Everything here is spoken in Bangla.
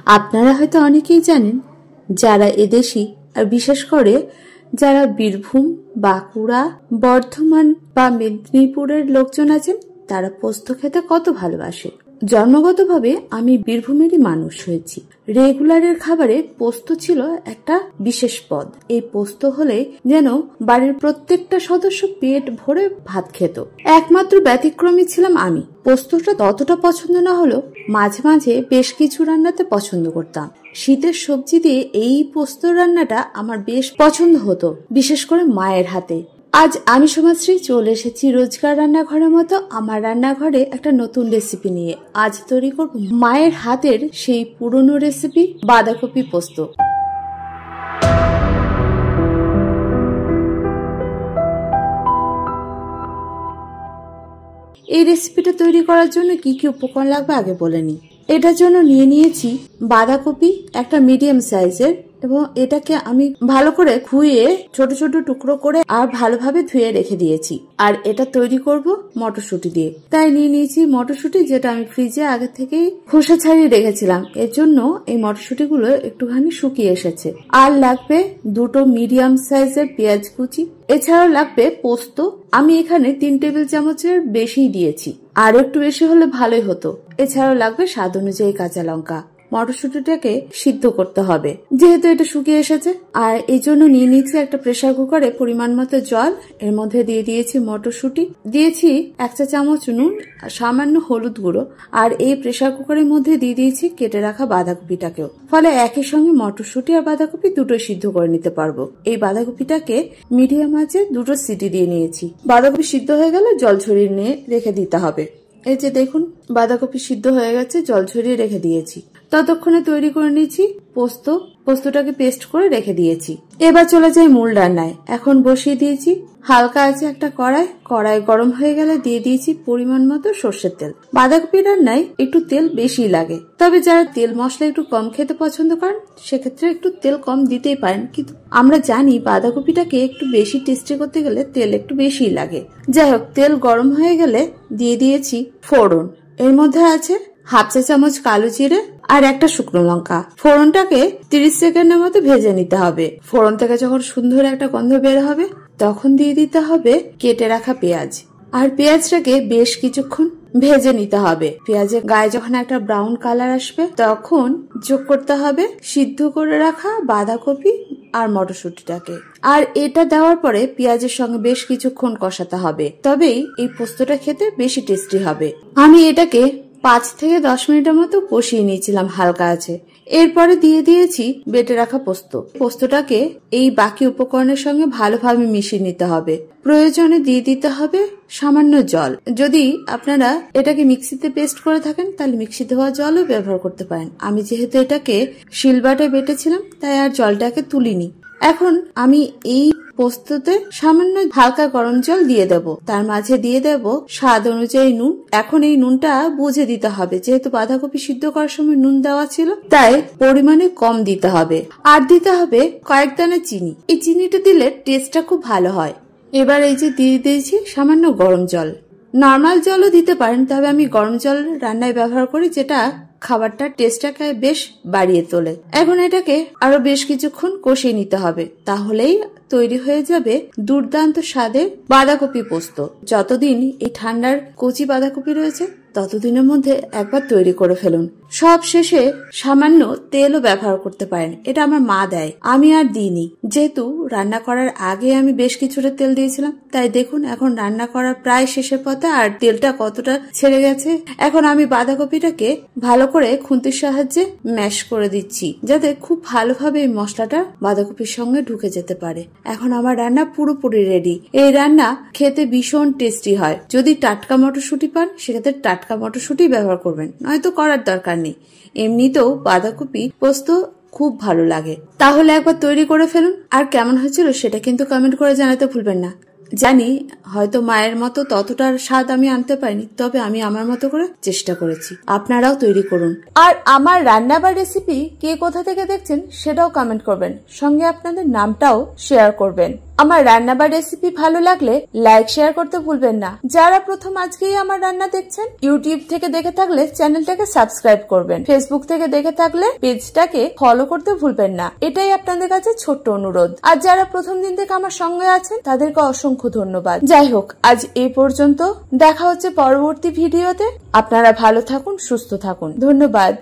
আপনারা হয়তো অনেকেই জানেন, যারা এদেশি আর বিশেষ করে যারা বীরভূম, বাঁকুড়া, বর্ধমান বা মেদিনীপুরের লোকজন আছেন, তারা পোস্ত খেতে কত ভালোবাসে। জন্মগতভাবে আমি বীরভূমেরই মানুষ হয়েছি। রেগুলারের খাবারে পোস্ত ছিল একটা বিশেষ পদ। এই পোস্ত হলে যেন বাড়ির প্রত্যেকটা সদস্য পেট ভরে ভাত খেত। একমাত্র ব্যতিক্রমী ছিলাম আমি। পোস্তটা ততটা পছন্দ না হলেও মাঝে মাঝে বেশ কিছু রান্নাতে পছন্দ করতাম। শীতের সবজি দিয়ে এই পোস্ত রান্নাটা আমার বেশ পছন্দ হতো, বিশেষ করে মায়ের হাতে। আজ আমি সমাজশ্রী চলে এসেছি রোজকার রান্নাঘরের মতো আমার রান্নাঘরে একটা নতুন রেসিপি নিয়ে। আজ তৈরি করব মায়ের হাতের সেই পুরনো রেসিপি, বাঁধাকপি পোস্ত। এই রেসিপিটা তৈরি করার জন্য কি কি উপকরণ লাগবে আগে বলে নিই। এটার জন্য নিয়ে নিয়েছি বাঁধাকপি একটা মিডিয়াম সাইজের, এবং এটাকে আমি ভালো করে ধুয়ে ছোট ছোট টুকরো করে আর ভালোভাবে ধুয়ে রেখে দিয়েছি। আর এটা তৈরি করব মটরশুঁটি দিয়ে, তাই নিয়ে নিয়েছি মটরশুঁটি, যেটা আমি ফ্রিজে আগে থেকেই খোসা ছাড়িয়ে রেখেছিলাম। এর জন্য এই মটরশুঁটি গুলো একটুখানি শুকিয়ে এসেছে। আর লাগবে দুটো মিডিয়াম সাইজের পেঁয়াজ কুচি। এছাড়াও লাগবে পোস্ত। আমি এখানে 3 টেবিল চামচের বেশি দিয়েছি, আর একটু বেশি হলে ভালোই হতো। এছাড়াও লাগবে স্বাদ অনুযায়ী কাঁচা লঙ্কা। মটরশুঁটিটাকে সিদ্ধ করতে হবে, যেহেতু এটা শুকিয়ে এসেছে। আর এই জন্য নিয়ে নিয়েছি একটা প্রেসার কুকারে পরিমাণ মতো জল। এর মধ্যে দিয়ে দিয়েছি মটরশুঁটি, দিয়েছি 1 চা চামচ নুন, সামান্য হলুদ গুঁড়ো। আর এই প্রেসার কুকারের মধ্যে দিয়ে দিয়েছি কেটে রাখা বাঁধাকপিটাকেও। ফলে একই সঙ্গে মটরশুঁটি আর বাঁধাকপি দুটোই সিদ্ধ করে নিতে পারবো। এই বাঁধাকপিটাকে মিডিয়াম আঁচে 2টো সিটি দিয়ে নিয়েছি। বাঁধাকপি সিদ্ধ হয়ে গেলে জল ঝরিয়ে নিয়ে রেখে দিতে হবে। এই যে দেখুন, বাঁধাকপি সিদ্ধ হয়ে গেছে, জল ঝরিয়ে রেখে দিয়েছি। ততক্ষণে তৈরি করে নিয়েছি পোস্তটাকে পেস্ট করে রেখে দিয়েছি। এবার চলে যাই মূল রান্নায়। এখন বসিয়ে দিয়েছি হালকা আছে একটা কড়াই গরম হয়ে গেলে দিয়ে দিয়েছি পরিমাণ মতো সর্ষের তেল। বাঁধাকপি রান্নায় একটু তেল বেশি লাগে, তবে যারা তেল মশলা একটু কম খেতে পছন্দ করেন সেক্ষেত্রে একটু তেল কম দিতেই পারেন। কিন্তু আমরা জানি বাঁধাকপিটাকে একটু বেশি টেস্টি করতে গেলে তেল একটু বেশি লাগে। যাই হোক, তেল গরম হয়ে গেলে দিয়ে দিয়েছি ফোড়ন। এর মধ্যে আছে 1/2 চা চামচ কালো জিরে আর একটা শুকনো লঙ্কা। ফোড়নটাকে 30 সেকেন্ডের মতো ভেজে নিতে হবে। ফোড়ন থেকে যখন সুন্দর একটা গন্ধ বের হবে, তখন দিয়ে দিতে হবে কেটে রাখা পেঁয়াজ। আর পেঁয়াজটাকে বেশ কিছুক্ষণ ভেজে নিতে হবে। পেঁয়াজের গায়ে যখন একটা ব্রাউন কালার আসবে, তখন যোগ করতে হবে সিদ্ধ করে রাখা বাঁধাকপি আর মটরশুঁটিটাকে। আর এটা দেওয়ার পরে পেঁয়াজের সঙ্গে বেশ কিছুক্ষণ কষাতে হবে, তবেই এই পোস্তটা খেতে বেশি টেস্টি হবে। আমি এটাকে 5 থেকে 10 মিনিটের মতো কষিয়ে নিয়েছিলাম হালকা আছে। এরপরে দিয়ে দিয়েছি বেটে রাখা পোস্তটাকে এই বাকি উপকরণের সঙ্গে ভালোভাবে মিশিয়ে নিতে হবে। প্রয়োজনে দিয়ে দিতে হবে সামান্য জল। যদি আপনারা এটাকে মিক্সিতে পেস্ট করে থাকেন, তাহলে মিক্সিতে হওয়া জলও ব্যবহার করতে পারেন। আমি যেহেতু এটাকে শিলবাটায় বেটেছিলাম, তাই আর জলটাকে তুলিনি। এখন আমি এই পোস্ততে সামান্য হালকা গরম জল দিয়ে দেব। তার মাঝে দিয়ে দেব স্বাদ অনুযায়ী নুন। এখন এই নুনটা বুঝে দিতে হবে, যেহেতু বাঁধাকপি সিদ্ধ করার সময় নুন দেওয়া ছিল, তাই পরিমাণে কম দিতে হবে। আর দিতে হবে কয়েক দানা চিনি। এই চিনিটা দিলে টেস্টটা খুব ভালো হয়। এবার এই যে দিয়ে দিয়েছি সামান্য গরম জল। নর্মাল জলও দিতে পারেন, তবে আমি গরম জল রান্নায় ব্যবহার করি, যেটা খাবারটার টেস্টটাকে বেশ বাড়িয়ে তোলে। এখন এটাকে আরো বেশ কিছুক্ষণ কষিয়ে নিতে হবে, তাহলেই তৈরি হয়ে যাবে দুর্দান্ত স্বাদের বাঁধাকপি পোস্ত। যতদিন এই ঠান্ডার কচি বাঁধাকপি রয়েছে, ততদিনের মধ্যে একবার তৈরি করে ফেলুন। সব শেষে সামান্য তেলও ব্যবহার করতে পারেন, এটা আমার মা দেয়, আমি আর দিইনি। যেহেতু রান্না করার আগে আমি বেশ কিছুটা তেল দিয়েছিলাম, তাই দেখুন এখন রান্না করার প্রায় শেষের পথে, আর তেলটা কতটা ছেড়ে গেছে। এখন আমি বাঁধাকপিটাকে ভালো করে খুন্তির সাহায্যে ম্যাশ করে দিচ্ছি, যাতে খুব ভালোভাবে এই মশলাটা বাঁধাকপির সঙ্গে ঢুকে যেতে পারে। এখন আমার রান্না পুরোপুরি রেডি। এই রান্না খেতে ভীষণ টেস্টি হয়। যদি টাটকা মটরশুঁটি পান, সেক্ষেত্রে টাটকা মটরশুঁটি ব্যবহার করবেন, নয়তো করার দরকার নেই। এমনিতেও বাঁধাকপি পোস্ত খুব ভালো লাগে। তাহলে একবার তৈরি করে ফেলুন। আর কেমন হয়েছিল সেটা কিন্তু কমেন্ট করে জানাতে ভুলবেন না। জানি হয়তো মায়ের মতো ততটার স্বাদ আমি আনতে পারিনি, তবে আমি আমার মতো করে চেষ্টা করেছি। আপনারাও তৈরি করুন। আর আমার রান্না বা রেসিপি কে কোথা থেকে দেখছেন সেটাও কমেন্ট করবেন, সঙ্গে আপনাদের নামটাও শেয়ার করবেন। আমার রান্না বা রেসিপি ভালো লাগলে লাইক শেয়ার করতে ভুলবেন না। যারা প্রথম আজকেই আমার রান্না দেখছেন, ইউটিউব থেকে দেখে থাকলে চ্যানেলটাকে সাবস্ক্রাইব করবেন, ফেসবুক থেকে দেখে থাকলে পেজটাকে ফলো করতে ভুলবেন না। এটাই আপনাদের কাছে ছোট্ট অনুরোধ। আর যারা প্রথম দিন থেকে আমার সঙ্গে আছেন তাদেরকে অসংখ্য ধন্যবাদ। যাই হোক, আজ এই পর্যন্ত। দেখা হচ্ছে পরবর্তী ভিডিওতে। আপনারা ভালো থাকুন, সুস্থ থাকুন। ধন্যবাদ।